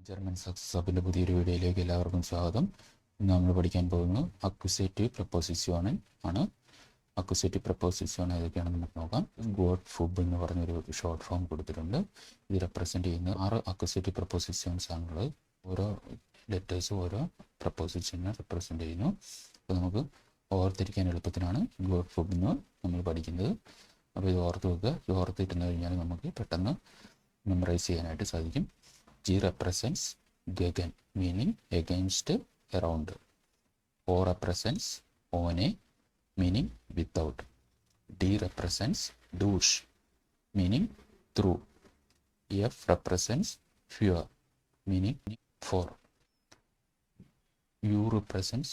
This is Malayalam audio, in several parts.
ജർമ്മൻ സക്സസ് ഹബിൻ്റെ പുതിയൊരു വീഡിയോയിലേക്ക് എല്ലാവർക്കും സ്വാഗതം. ഇന്ന് നമ്മൾ പഠിക്കാൻ പോകുന്നത് അക്വിസേറ്റീവ് പ്രപ്പോസിഷൻ ആണ്. അക്വിസേറ്റീവ് പ്രപ്പോസിഷൻ ഏതൊക്കെയാണെന്ന് നമുക്ക് നോക്കാം. ഗോഡ് ഫുഡ് എന്ന് പറഞ്ഞൊരു ഷോർട്ട് ഫോം കൊടുത്തിട്ടുണ്ട്. ഇത് റെപ്രസെൻറ്റ് ചെയ്യുന്ന 6 അക്വിസേറ്റീവ് പ്രപ്പോസിഷൻസ് ആണുള്ളത്. ഓരോ ലെറ്റേഴ്സും ഓരോ പ്രപ്പോസിഷനെ റെപ്രസെൻറ്റ് ചെയ്യുന്നു. അപ്പോൾ നമുക്ക് ഓർത്തിരിക്കാൻ എളുപ്പത്തിനാണ് ഗോഡ് ഫുഡ് എന്ന് നമ്മൾ പഠിക്കുന്നത്. അപ്പോൾ ഇത് ഓർത്ത് വെക്കുക. ഇത് ഓർത്തിരുന്നു കഴിഞ്ഞാൽ നമുക്ക് പെട്ടെന്ന് മെമ്മറൈസ് ചെയ്യാനായിട്ട് സാധിക്കും. G represents gegen, meaning against, around. O represents one, meaning without. D represents douche, meaning through. F represents fear, meaning for. U represents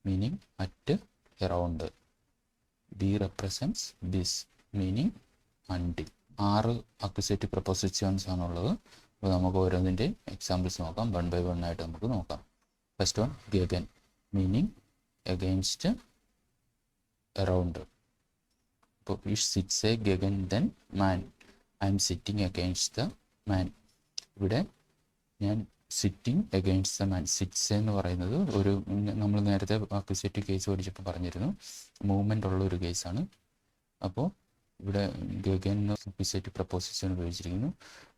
meaning at, around. B represents this, meaning until. 6 അക്വിസേറ്റീവ് prepositions ആണുള്ളത്. അപ്പോൾ നമുക്ക് ഓരോന്നിൻ്റെ എക്സാമ്പിൾസ് നോക്കാം. 1 by 1 ആയിട്ട് നമുക്ക് നോക്കാം. ഫസ്റ്റ് വൺ ഗഗൻ, മീനിങ് അഗെയിൻസ്റ്റ്, അറൗണ്ട്. അപ്പോൾ ഇഷ് sits against then man, I am sitting against the man. ഇവിടെ ഞാൻ sitting against the man. Sits എന്ന് പറയുന്നത് ഒരു നമ്മൾ നേരത്തെ അക്വിസേറ്റീവ് കേസ് പഠിച്ചപ്പോൾ പറഞ്ഞിരുന്നു, മൂവ്മെൻ്റ് ഉള്ള ഒരു കേസാണ്. അപ്പോൾ ഇവിടെ ഗഗൻ എന്ന അക്വിസേറ്റീവ് പ്രപ്പോസിഷൻ ഉപയോഗിച്ചിരിക്കുന്നു.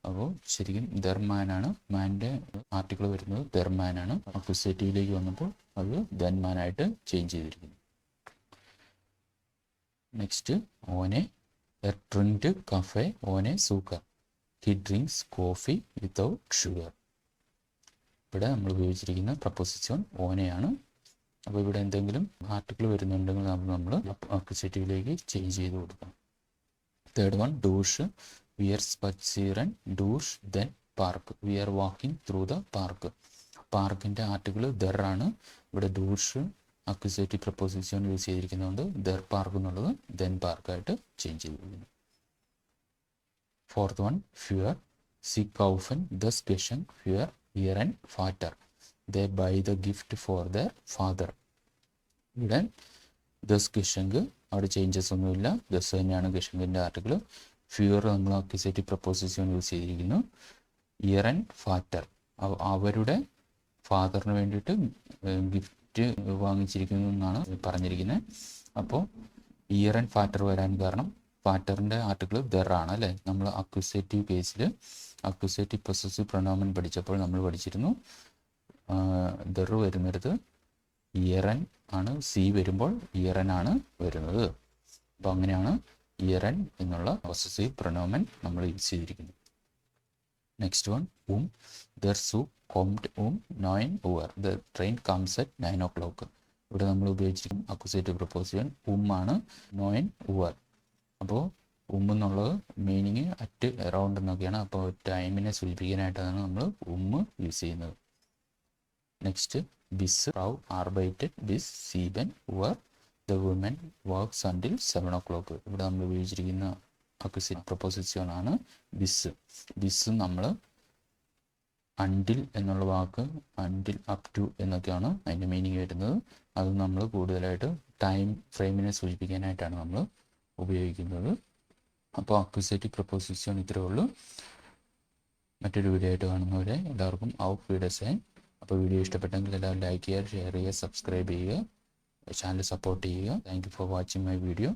അപ്പോൾ ശരിക്കും ദർമാനാണ്, മാൻ്റെ ആർട്ടിക്കിൾ വരുന്നത് ദർമാനാണ്. അക്വിസേറ്റീവിലേക്ക് വന്നപ്പോൾ അത് ദൻമാനായിട്ട് ചേഞ്ച് ചെയ്തിരിക്കുന്നു. നെക്സ്റ്റ് ഓനെ ഡ്രിങ്ക് കഫേ, ഓനെ സൂക്കർ, he drinks coffee without sugar. ഇവിടെ നമ്മൾ ഉപയോഗിച്ചിരിക്കുന്ന പ്രപ്പോസിഷൻ ഓനെയാണ്. അപ്പോൾ ഇവിടെ എന്തെങ്കിലും ആർട്ടിക്കിൾ വരുന്നുണ്ടെങ്കിൽ നമ്മൾ അക്വിസേറ്റീവിലേക്ക് ചേഞ്ച് ചെയ്ത് കൊടുക്കണം. തേർഡ് വൺ ഡൂഷ്, വി ആർ സ്പച്ചിറൻ ഡൂഷ് ദെൻ പാർക്ക്, we are walking through the park. പാർക്കിൻ്റെ ആർട്ടിക്കിൾ ദർ ആണ്. ഇവിടെ ഡൂഷ് അക്വിസേറ്റീവ് പ്രപ്പോസിഷൻ യൂസ് ചെയ്തിരിക്കുന്നതുകൊണ്ട് ദർ പാർക്ക് എന്നുള്ളത് ദെൻ പാർക്കായിട്ട് ചേഞ്ച് ചെയ്തിരിക്കുന്നു. ഫോർത്ത് വൺ ഫ്യുവർ, സി കൗഫൻ ദസ് ഗഷൻ ഫ്യുവർ ഇയർ ആൻഡ് ഫാറ്റർ, they buy the gift for their father. ഇവിടെ ദസ് ഗഷങ്ക് അവിടെ ചേഞ്ചസ് ഒന്നുമില്ല, ദസ് തന്നെയാണ് ഗഷങ്കിൻ്റെ ആർട്ടിക്കിൾ. ഫ്യൂർ നമ്മൾ അക്വിസേറ്റീവ് പ്രപ്പോസിഷൻ യൂസ് ചെയ്തിരിക്കുന്നു. ഇയർ ആൻഡ് ഫാറ്റർ, അവരുടെ ഫാദറിന് വേണ്ടിയിട്ട് ഗിഫ്റ്റ് വാങ്ങിച്ചിരിക്കുന്നു എന്നാണ് പറഞ്ഞിരിക്കുന്നത്. അപ്പോൾ ഇയർ ആൻഡ് ഫാറ്റർ വരാൻ കാരണം ഫാറ്ററിൻ്റെ ആർട്ടിക്കിൾ ദർ ആണ് അല്ലേ. നമ്മൾ അക്വിസേറ്റീവ് കേസിൽ അക്വിസേറ്റീവ് പൊസസീവ് പ്രൊനോമൻ പഠിച്ചപ്പോൾ നമ്മൾ പഠിച്ചിരുന്നു ദർ വരുന്നിടത്ത് ഇയറൻ ആണ്, സി വരുമ്പോൾ ഇയറൻ ആണ് വരുന്നത്. അപ്പോൾ അങ്ങനെയാണ് ഇയറൻ എന്നുള്ള പൊസസീവ് പ്രൊനോമൻ നമ്മൾ യൂസ് ചെയ്തിരിക്കുന്നത്. നെക്സ്റ്റ് വൺ ദർ സു കോംഡ് 9 Uhr, the train comes at 9 o'clock. ഇവിടെ നമ്മൾ ഉപയോഗിച്ചിരിക്കുന്ന അക്വിസേറ്റീവ് പ്രപ്പോസിഷൻ ആണ് 9 Uhr. അപ്പോൾ എന്നുള്ളത് മീനിങ് അറ്റ് അറൗണ്ട് എന്നൊക്കെയാണ്. അപ്പോൾ ടൈമിനെ സൂചിപ്പിക്കാനായിട്ടാണ് നമ്മൾ യൂസ് ചെയ്യുന്നത്. നെക്സ്റ്റ് ബിസ് റൗ ആർബൈറ്റഡ് ബിസ് 7 Uhr, the woman works until 7 o'clock. ഇവിടെ നമ്മൾ ഉപയോഗിച്ചിരിക്കുന്ന അക്വിസേറ്റീവ് പ്രപ്പോസിഷൻ ആണ് ബിസ്. ബിസ് നമ്മൾ അണ്ടിൽ എന്നുള്ള വാക്ക് അണ്ടിൽ അപ് ടു എന്നൊക്കെയാണ് അതിൻ്റെ മീനിങ് വരുന്നത്. അത് നമ്മൾ കൂടുതലായിട്ട് ടൈം ഫ്രെയിമിനെ സൂചിപ്പിക്കാനായിട്ടാണ് നമ്മൾ ഉപയോഗിക്കുന്നത്. അപ്പോൾ അക്വിസേറ്റീവ് പ്രപ്പോസിഷൻ ഇത്രയേ ഉള്ളൂ. മറ്റൊരു വീഡിയോ ആയിട്ട് കാണുന്നവരെ എല്ലാവർക്കും ഔഫ് വീഡിയോസ്. അപ്പോൾ വീഡിയോ ഇഷ്ടപ്പെട്ടെങ്കിൽ എല്ലാവരും ലൈക്ക് ചെയ്യുക, ഷെയർ ചെയ്യുക, സബ്സ്ക്രൈബ് ചെയ്യുക, ചാനൽ സപ്പോർട്ട് ചെയ്യുക. Thank you for watching my video.